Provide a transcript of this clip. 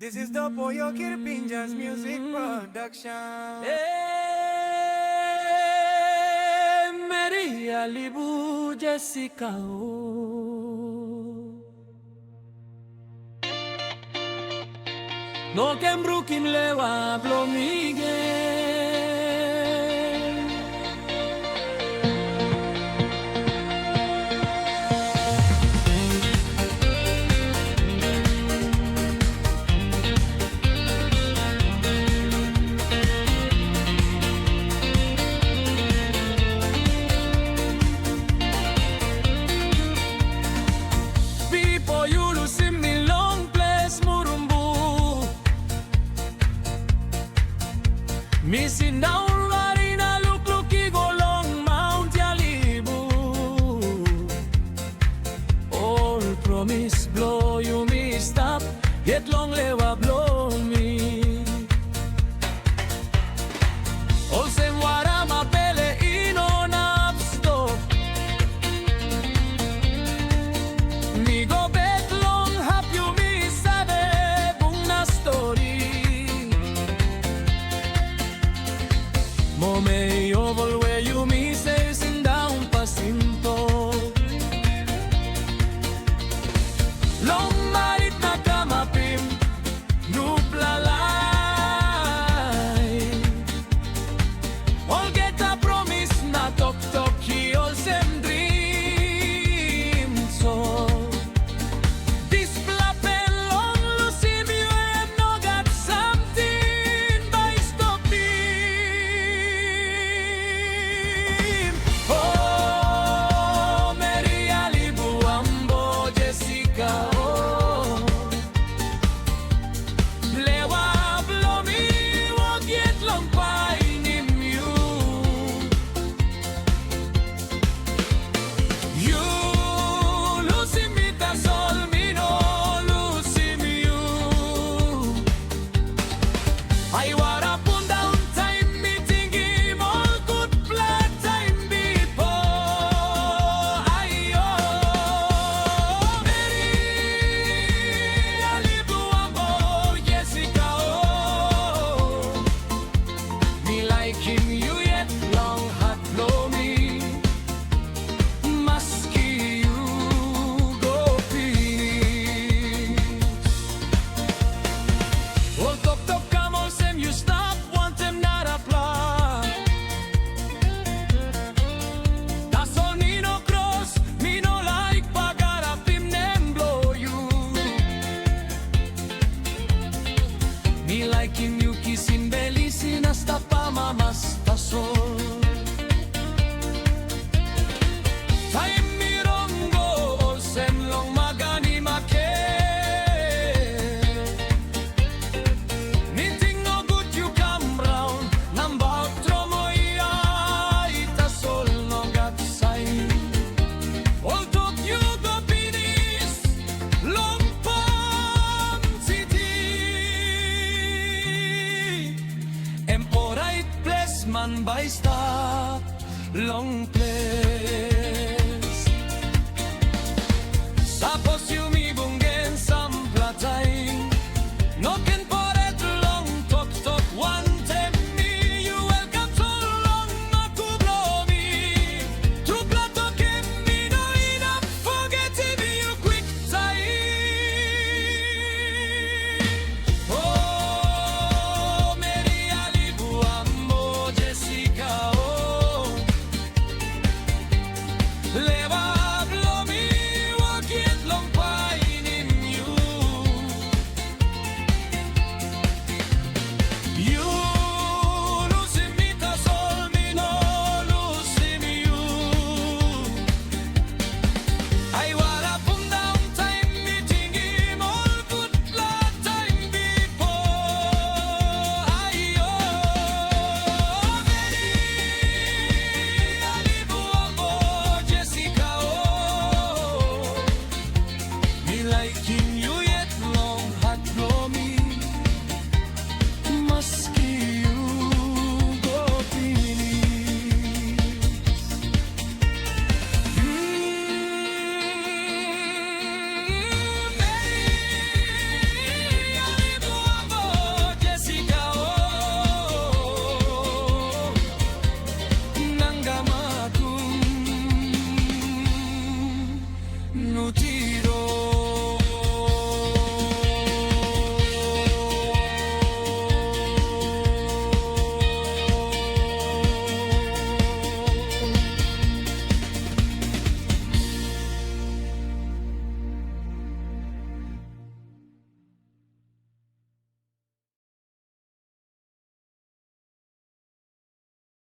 This is the Pollo Kirpinjas music production. Mary Alibu Jessica No kembru kimlewa Blo Miguel Missing down Marina, look, along Mount Yalibu. All promise blow you me stop, yet long lewa blow me. All same wara mapele ino napsto. Me go back long hap you me sabe bung na story. Momay oval where you me say sin down pasinto Long marit na kamapim nuplalay All get a promise na tok he all same dream so this plapel long lusim you have no got something by stopping Me liking you kissing belisin hasta pa mamastasol Time mi rongo ol semlong magani make Ninting no good you come round Nambak tromoya itasol no gatsay Ol top you go pinis long man by stop long play